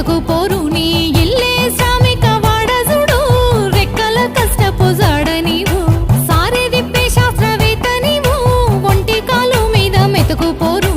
మెతుకుపోరు నీ ఇల్లే శ్రామిక వాడజుడు రెక్కల కష్టపు జాడ నీవు సారే దిప్పే శాస్త్రవేత్త నీవు ఒంటి కాలు మీద మెతుకుపోరు